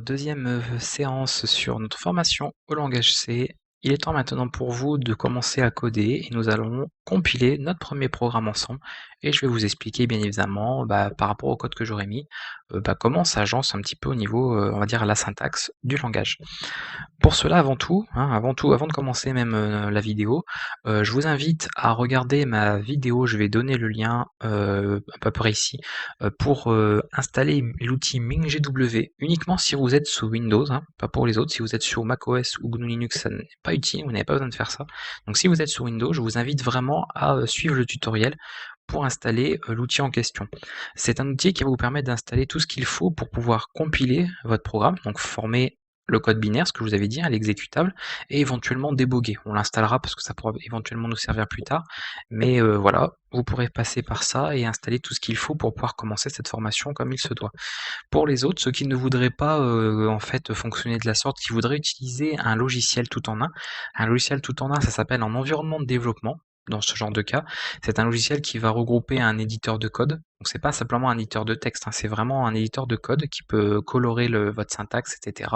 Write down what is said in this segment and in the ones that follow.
Deuxième séance sur notre formation au langage C. Il est temps maintenant pour vous de commencer à coder et nous allons compiler notre premier programme ensemble et je vais vous expliquer bien évidemment par rapport au code que j'aurais mis, comment ça agence un petit peu au niveau, on va dire la syntaxe du langage. Pour cela, avant tout, avant de commencer même la vidéo, je vous invite à regarder ma vidéo. Je vais donner le lien à peu près ici pour installer l'outil MinGW uniquement si vous êtes sous Windows, hein, pas pour les autres. Si vous êtes sur macOS ou GNU Linux, ça n'est pas utile, vous n'avez pas besoin de faire ça. Donc si vous êtes sur Windows, je vous invite vraiment à suivre le tutoriel pour installer l'outil en question. C'est un outil qui va vous permettre d'installer tout ce qu'il faut pour pouvoir compiler votre programme, donc former le code binaire, ce que je vous avais dit, l'exécutable, et éventuellement déboguer. On l'installera parce que ça pourra éventuellement nous servir plus tard, mais voilà, vous pourrez passer par ça et installer tout ce qu'il faut pour pouvoir commencer cette formation comme il se doit. Pour les autres, ceux qui ne voudraient pas en fait fonctionner de la sorte, qui voudraient utiliser un logiciel tout en un logiciel tout en un, ça s'appelle un environnement de développement. Dans ce genre de cas, c'est un logiciel qui va regrouper un éditeur de code. Donc c'est pas simplement un éditeur de texte, hein, c'est vraiment un éditeur de code qui peut colorer votre syntaxe, etc.,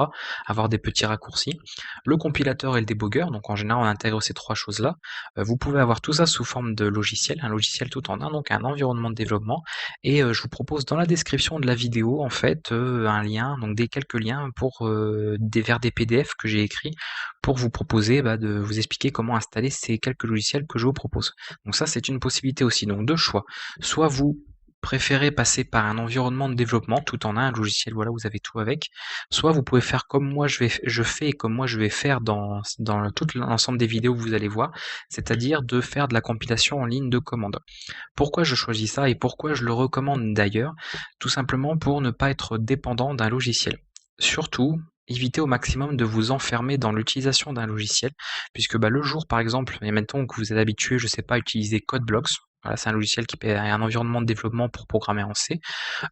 avoir des petits raccourcis. Le compilateur et le débogueur, donc en général on intègre ces trois choses-là. Vous pouvez avoir tout ça sous forme de logiciel, un logiciel tout en un, donc un environnement de développement. Et je vous propose dans la description de la vidéo en fait un lien, donc quelques liens pour vers des PDF que j'ai écrits pour vous proposer de vous expliquer comment installer ces quelques logiciels que je vous propose. Donc ça c'est une possibilité aussi, donc deux choix. Soit vous préférez passer par un environnement de développement tout en un logiciel, voilà, vous avez tout avec. Soit vous pouvez faire comme moi je fais et comme moi je vais faire dans tout l'ensemble des vidéos que vous allez voir, c'est-à-dire de faire de la compilation en ligne de commande. Pourquoi je choisis ça et pourquoi je le recommande d'ailleurs? Tout simplement pour ne pas être dépendant d'un logiciel. Surtout, évitez au maximum de vous enfermer dans l'utilisation d'un logiciel, puisque le jour par exemple, et mettons que vous êtes habitué, je sais pas, à utiliser CodeBlocks, voilà, c'est un logiciel qui est un environnement de développement pour programmer en C.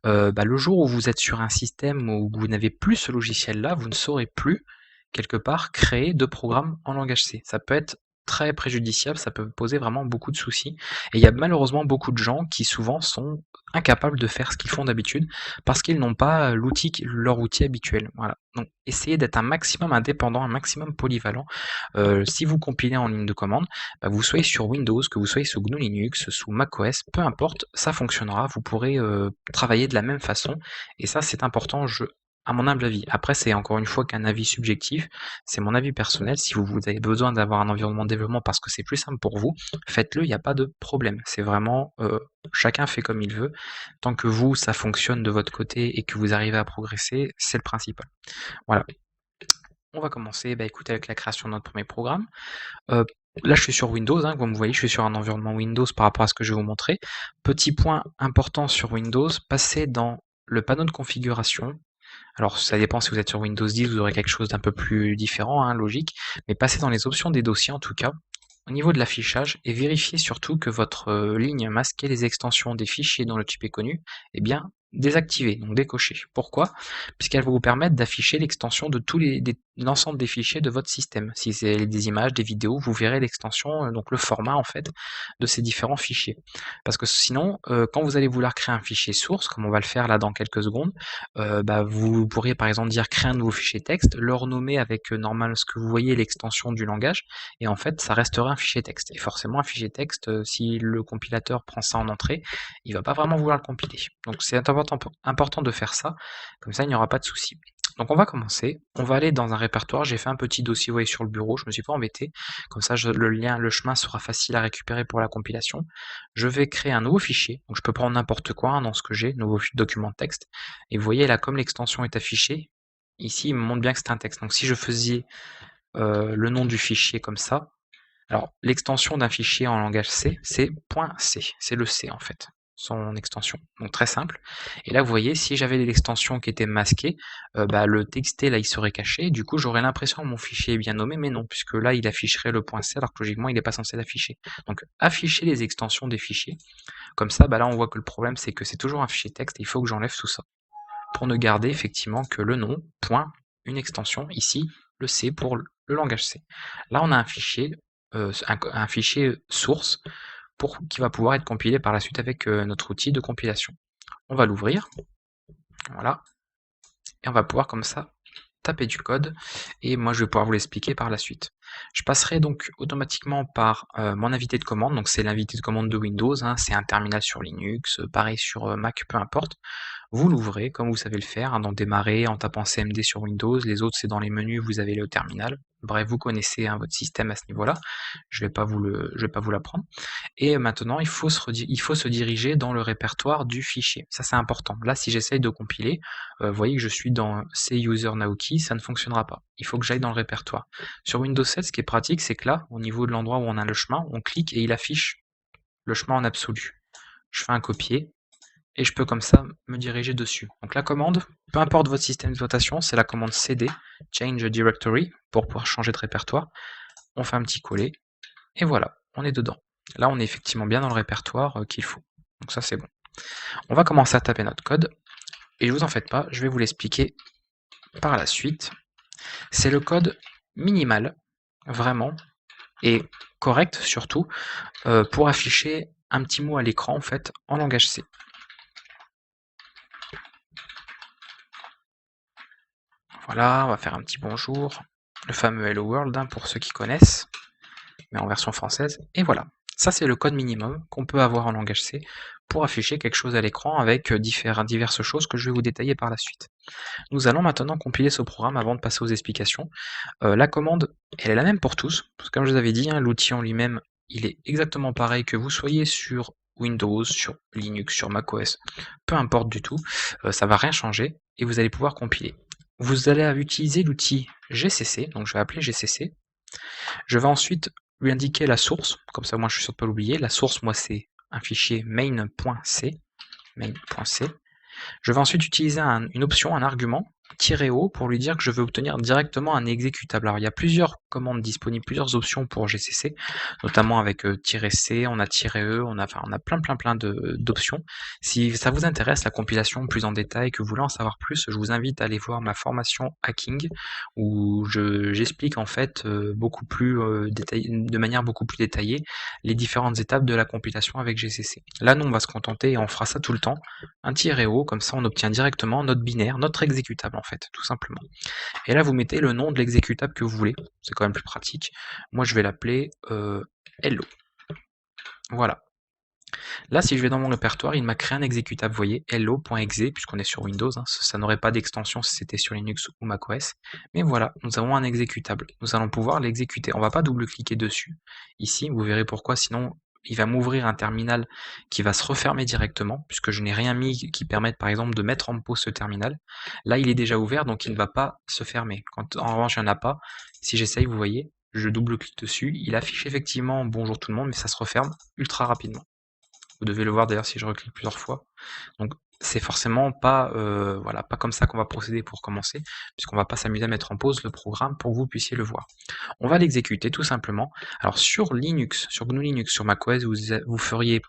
Le jour où vous êtes sur un système où vous n'avez plus ce logiciel-là, vous ne saurez plus quelque part créer de programmes en langage C. Ça peut être très préjudiciable, ça peut poser vraiment beaucoup de soucis. Et il y a malheureusement beaucoup de gens qui souvent sont incapables de faire ce qu'ils font d'habitude parce qu'ils n'ont pas leur outil habituel. Voilà. Donc essayez d'être un maximum indépendant, un maximum polyvalent. Si vous compilez en ligne de commande, vous soyez sur Windows, que vous soyez sous GNU Linux, sous macOS, peu importe, ça fonctionnera. Vous pourrez travailler de la même façon. Et ça, c'est important. À mon humble avis. Après, c'est encore une fois qu'un avis subjectif, c'est mon avis personnel. Si vous avez besoin d'avoir un environnement de développement parce que c'est plus simple pour vous, faites-le, il n'y a pas de problème. C'est vraiment, chacun fait comme il veut. Tant que vous, ça fonctionne de votre côté et que vous arrivez à progresser, c'est le principal. Voilà. On va commencer, écoutez, avec la création de notre premier programme. Là, je suis sur Windows, hein, comme vous voyez, je suis sur un environnement Windows par rapport à ce que je vais vous montrer. Petit point important sur Windows, passez dans le panneau de configuration. Alors, ça dépend si vous êtes sur Windows 10, vous aurez quelque chose d'un peu plus différent, hein, logique, mais passez dans les options des dossiers en tout cas, au niveau de l'affichage, et vérifiez surtout que votre ligne masquée les extensions des fichiers dont le type est connu est bien désactivée, donc décochée. Pourquoi? Puisqu'elle va vous permettre d'afficher l'extension de l'ensemble des fichiers de votre système. Si c'est des images, des vidéos, vous verrez l'extension, donc le format en fait, de ces différents fichiers. Parce que sinon, quand vous allez vouloir créer un fichier source, comme on va le faire là dans quelques secondes, vous pourriez par exemple dire créer un nouveau fichier texte, le renommer avec normal ce que vous voyez l'extension du langage, et en fait ça resterait un fichier texte. Et forcément un fichier texte, si le compilateur prend ça en entrée, il va pas vraiment vouloir le compiler. Donc c'est important de faire ça, comme ça il n'y aura pas de souci. Donc on va commencer, on va aller dans un répertoire, j'ai fait un petit dossier, vous voyez, sur le bureau, je me suis pas embêté, comme ça le chemin sera facile à récupérer pour la compilation. Je vais créer un nouveau fichier, donc je peux prendre n'importe quoi, hein, dans ce que j'ai, nouveau document de texte, et vous voyez là, comme l'extension est affichée, ici il me montre bien que c'est un texte. Donc si je faisais le nom du fichier comme ça, alors l'extension d'un fichier en langage C, c'est .c, c'est le C en fait, son extension. Donc très simple. Et là vous voyez, si j'avais l'extension qui était masquée, le TXT là il serait caché, du coup j'aurais l'impression que mon fichier est bien nommé, mais non, puisque là il afficherait le .c alors que logiquement il n'est pas censé l'afficher. Donc afficher les extensions des fichiers, comme ça là on voit que le problème c'est que c'est toujours un fichier texte et il faut que j'enlève tout ça pour ne garder effectivement que le nom, point, une extension, ici, le C pour le langage C. Là, on a un fichier, un fichier source qui va pouvoir être compilé par la suite avec notre outil de compilation. On va l'ouvrir, voilà, et on va pouvoir comme ça taper du code et moi je vais pouvoir vous l'expliquer par la suite. Je passerai donc automatiquement par mon invité de commande, donc c'est l'invité de commande de Windows, hein, c'est un terminal sur Linux, pareil sur Mac, peu importe. Vous l'ouvrez comme vous savez le faire, hein, dans démarrer en tapant CMD sur Windows, les autres c'est dans les menus, vous avez le terminal. Bref, vous connaissez hein, votre système à ce niveau-là, je vais pas vous l'apprendre. Et maintenant, il faut se diriger dans le répertoire du fichier. Ça, c'est important. Là, si j'essaye de compiler, vous voyez que je suis dans C user now key, ça ne fonctionnera pas. Il faut que j'aille dans le répertoire. Sur Windows 7, ce qui est pratique, c'est que là, au niveau de l'endroit où on a le chemin, on clique et il affiche le chemin en absolu. Je fais un copier et je peux comme ça me diriger dessus. Donc la commande, peu importe votre système d'exploitation, c'est la commande cd, change directory, pour pouvoir changer de répertoire. On fait un petit coller et voilà, on est dedans. Là, on est effectivement bien dans le répertoire qu'il faut. Donc ça, c'est bon. On va commencer à taper notre code. Et vous en faites pas, je vais vous l'expliquer par la suite. C'est le code minimal, vraiment, et correct surtout, pour afficher un petit mot à l'écran, en fait, en langage C. Voilà, on va faire un petit bonjour. Le fameux Hello World, hein, pour ceux qui connaissent, mais en version française. Et voilà. Ça, c'est le code minimum qu'on peut avoir en langage C pour afficher quelque chose à l'écran avec diverses choses que je vais vous détailler par la suite. Nous allons maintenant compiler ce programme avant de passer aux explications. La commande, elle est la même pour tous, parce que comme je vous avais dit, hein, l'outil en lui-même, il est exactement pareil que vous soyez sur Windows, sur Linux, sur macOS, peu importe du tout, ça va rien changer et vous allez pouvoir compiler. Vous allez utiliser l'outil GCC, donc je vais appeler GCC. Je vais ensuite lui indiquer la source, comme ça moi je suis sûr de ne pas l'oublier. La source, moi c'est un fichier main.c. Je vais ensuite utiliser une option, un argument, "-o", pour lui dire que je veux obtenir directement un exécutable. Alors il y a plusieurs commandes disponibles, plusieurs options pour GCC, notamment avec "-c", on a "-e", on a plein d'options. Si ça vous intéresse la compilation plus en détail, que vous voulez en savoir plus, je vous invite à aller voir ma formation hacking, où j'explique en fait de manière beaucoup plus détaillée les différentes étapes de la compilation avec GCC. Là, nous, on va se contenter, et on fera ça tout le temps, un "-o", comme ça on obtient directement notre binaire, notre exécutable en fait, tout simplement. Et là vous mettez le nom de l'exécutable que vous voulez, c'est quand même plus pratique. Moi je vais l'appeler hello. Voilà. Là si je vais dans mon répertoire, il m'a créé un exécutable, vous voyez, hello.exe, puisqu'on est sur Windows, hein, ça n'aurait pas d'extension si c'était sur Linux ou macOS. Mais voilà, nous avons un exécutable. Nous allons pouvoir l'exécuter. On ne va pas double-cliquer dessus, ici, vous verrez pourquoi, sinon il va m'ouvrir un terminal qui va se refermer directement, puisque je n'ai rien mis qui permette par exemple de mettre en pause ce terminal. Là il est déjà ouvert, donc il ne va pas se fermer. Quand en revanche il n'y en a pas, si j'essaye, vous voyez, je double-clique dessus, il affiche effectivement bonjour tout le monde, mais ça se referme ultra rapidement. Vous devez le voir d'ailleurs si je reclique plusieurs fois. Donc c'est forcément pas, voilà, pas comme ça qu'on va procéder pour commencer, puisqu'on va pas s'amuser à mettre en pause le programme pour que vous puissiez le voir. On va l'exécuter tout simplement. Alors sur Linux, sur GNU Linux, sur macOS, vous feriez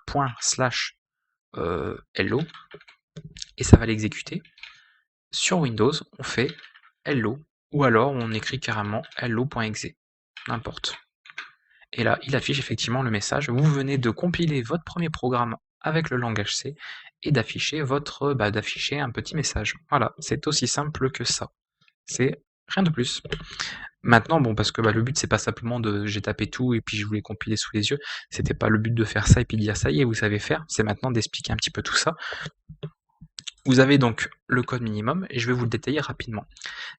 ./hello et ça va l'exécuter. Sur Windows, on fait hello ou alors on écrit carrément hello.exe, n'importe. Et là, il affiche effectivement le message. Vous venez de compiler votre premier programme avec le langage C et d'afficher d'afficher un petit message. Voilà, c'est aussi simple que ça. C'est rien de plus. Maintenant, bon, parce que le but c'est pas simplement j'ai tapé tout et puis je voulais compiler sous les yeux. C'était pas le but de faire ça et puis de dire ça y est, vous savez faire. C'est maintenant d'expliquer un petit peu tout ça. Vous avez donc le code minimum et je vais vous le détailler rapidement.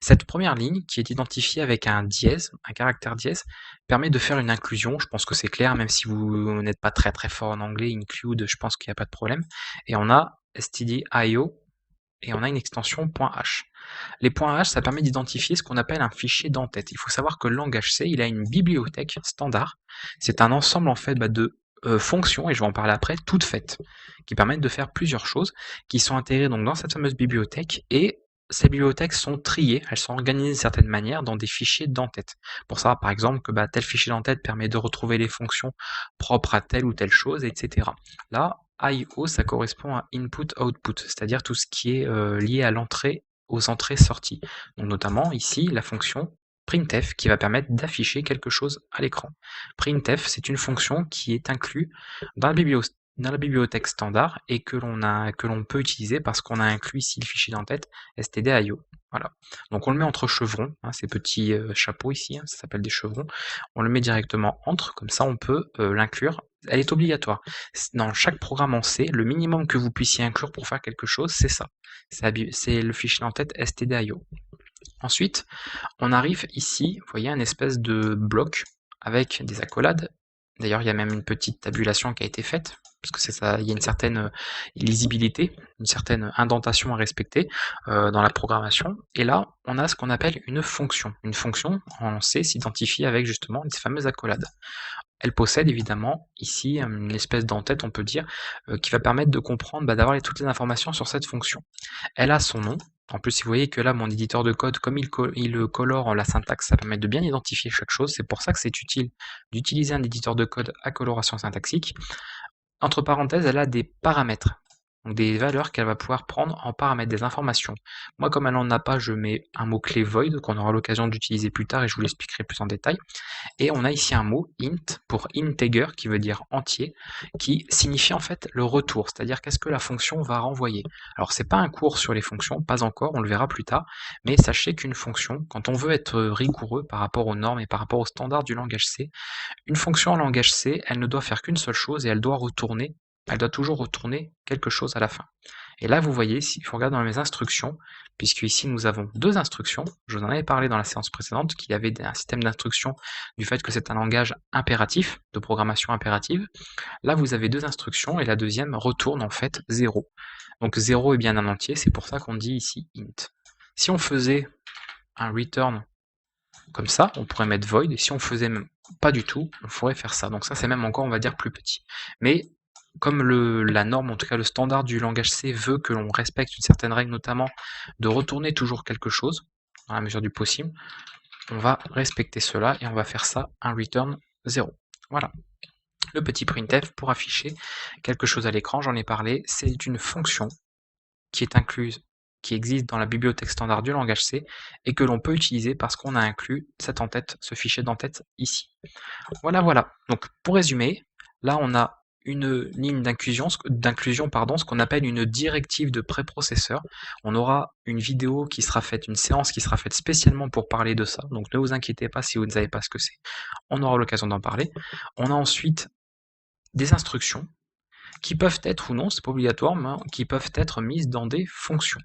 Cette première ligne, qui est identifiée avec un dièse, un caractère dièse, permet de faire une inclusion. Je pense que c'est clair, même si vous n'êtes pas très fort en anglais, include, je pense qu'il n'y a pas de problème. Et on a stdio et on a une extension .h. Les .h, ça permet d'identifier ce qu'on appelle un fichier d'entête. Il faut savoir que le langage C, il a une bibliothèque standard. C'est un ensemble en fait de fonctions, et je vais en parler après, toutes faites, qui permettent de faire plusieurs choses, qui sont intégrées donc dans cette fameuse bibliothèque, et ces bibliothèques sont triées, elles sont organisées d'une certaine manière dans des fichiers d'entête. Pour savoir par exemple que tel fichier d'entête permet de retrouver les fonctions propres à telle ou telle chose, etc. Là, IO, ça correspond à input-output, c'est-à-dire tout ce qui est lié à l'entrée, aux entrées-sorties. Donc notamment ici, la fonction printf qui va permettre d'afficher quelque chose à l'écran. Printf, c'est une fonction qui est inclue dans la bibliothèque standard et que l'on peut utiliser parce qu'on a inclus ici le fichier d'entête stdio. Voilà. Donc on le met entre chevrons, hein, ces petits chapeaux ici, hein, ça s'appelle des chevrons. On le met directement entre, comme ça on peut l'inclure. Elle est obligatoire. Dans chaque programme en C, le minimum que vous puissiez inclure pour faire quelque chose, c'est ça. C'est le fichier en tête stdio. Ensuite, on arrive ici, vous voyez, un espèce de bloc avec des accolades. D'ailleurs, il y a même une petite tabulation qui a été faite, parce que c'est ça, il y a une certaine lisibilité, une certaine indentation à respecter dans la programmation. Et là, on a ce qu'on appelle une fonction. Une fonction, en C, s'identifie avec justement ces fameuses accolades. Elle possède évidemment ici une espèce d'entête, on peut dire, qui va permettre de comprendre, d'avoir toutes les informations sur cette fonction. Elle a son nom. En plus, si vous voyez que là, mon éditeur de code, comme il colore la syntaxe, ça permet de bien identifier chaque chose. C'est pour ça que c'est utile d'utiliser un éditeur de code à coloration syntaxique. Entre parenthèses, elle a des paramètres, donc des valeurs qu'elle va pouvoir prendre en paramètres, des informations. Moi, comme elle n'en a pas, je mets un mot-clé void qu'on aura l'occasion d'utiliser plus tard et je vous l'expliquerai plus en détail. Et on a ici un mot int pour integer qui veut dire entier, qui signifie en fait le retour, c'est-à-dire qu'est-ce que la fonction va renvoyer. Alors c'est pas un cours sur les fonctions, pas encore, on le verra plus tard, mais sachez qu'une fonction, quand on veut être rigoureux par rapport aux normes et par rapport aux standards du langage C, une fonction en langage C, elle ne doit faire qu'une seule chose et elle doit toujours retourner quelque chose à la fin. Et là, vous voyez, si je regarde dans mes instructions, puisque ici nous avons deux instructions, je vous en avais parlé dans la séance précédente, qu'il y avait un système d'instruction du fait que c'est un langage impératif, de programmation impérative. Là, vous avez deux instructions et la deuxième retourne en fait 0. Donc 0 est bien un entier, c'est pour ça qu'on dit ici int. Si on faisait un return comme ça, on pourrait mettre void, et si on faisait même pas du tout, on pourrait faire ça. Donc ça, c'est même encore, on va dire, plus petit. Mais comme la norme, en tout cas le standard du langage C veut que l'on respecte une certaine règle, notamment de retourner toujours quelque chose, dans la mesure du possible, on va respecter cela et on va faire ça un return 0. Voilà. Le petit printf pour afficher quelque chose à l'écran, j'en ai parlé, c'est une fonction qui est incluse, qui existe dans la bibliothèque standard du langage C et que l'on peut utiliser parce qu'on a inclus cette entête, ce fichier d'entête ici. Voilà, voilà. Donc pour résumer, là on a une ligne d'inclusion, ce qu'on appelle une directive de préprocesseur. On aura une vidéo qui sera faite, une séance qui sera faite spécialement pour parler de ça. Donc ne vous inquiétez pas si vous ne savez pas ce que c'est. On aura l'occasion d'en parler. On a ensuite des instructions qui peuvent être ou non, c'est pas obligatoire, mais qui peuvent être mises dans des fonctions.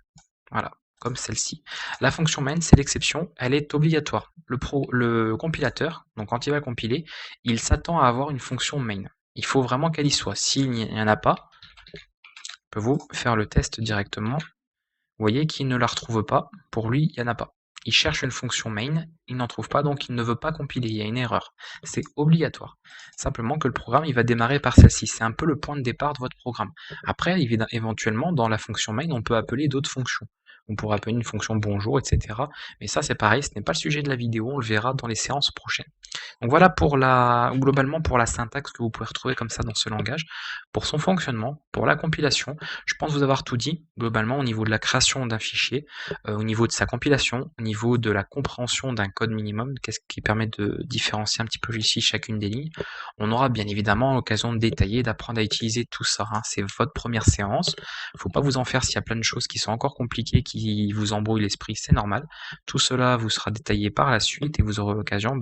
Voilà, comme celle-ci. La fonction main, c'est l'exception, elle est obligatoire. Le compilateur, donc quand il va compiler, il s'attend à avoir une fonction main. Il faut vraiment qu'elle y soit. S'il n'y en a pas, je peux vous faire le test directement. Vous voyez qu'il ne la retrouve pas. Pour lui, il n'y en a pas. Il cherche une fonction main, il n'en trouve pas, donc il ne veut pas compiler. Il y a une erreur. C'est obligatoire. Simplement que le programme, il va démarrer par celle-ci. C'est un peu le point de départ de votre programme. Après, éventuellement, dans la fonction main, on peut appeler d'autres fonctions. On pourrait appeler une fonction bonjour, etc. Mais ça, c'est pareil, ce n'est pas le sujet de la vidéo, on le verra dans les séances prochaines. Donc voilà globalement pour la syntaxe que vous pouvez retrouver comme ça dans ce langage. Pour son fonctionnement, pour la compilation, je pense vous avoir tout dit, globalement, au niveau de la création d'un fichier, au niveau de sa compilation, au niveau de la compréhension d'un code minimum, qu'est-ce qui permet de différencier un petit peu ici chacune des lignes. On aura bien évidemment l'occasion de détailler, d'apprendre à utiliser tout ça. C'est votre première séance. Il ne faut pas vous en faire s'il y a plein de choses qui sont encore compliquées, qui vous embrouillent l'esprit, c'est normal. Tout cela vous sera détaillé par la suite et vous aurez l'occasion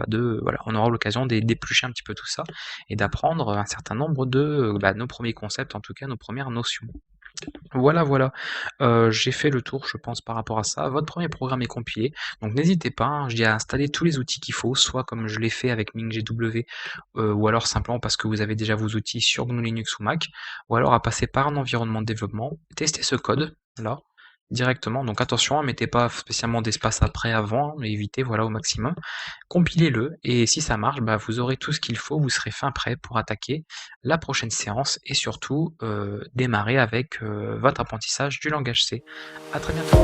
on aura l'occasion d'éplucher un petit peu tout ça et d'apprendre un certain nombre de nos premiers concepts, en tout cas nos premières notions. Voilà, voilà, j'ai fait le tour, je pense, par rapport à ça. Votre premier programme est compilé, donc n'hésitez pas, hein, je dis à installer tous les outils qu'il faut, soit comme je l'ai fait avec MinGW, ou alors simplement parce que vous avez déjà vos outils sur GNU Linux ou Mac, ou alors à passer par un environnement de développement, tester ce code, là, directement. Donc attention, mettez pas spécialement d'espace après, avant, mais évitez voilà au maximum. Compilez-le et si ça marche, vous aurez tout ce qu'il faut, vous serez fin prêt pour attaquer la prochaine séance et surtout démarrer avec votre apprentissage du langage C. À très bientôt.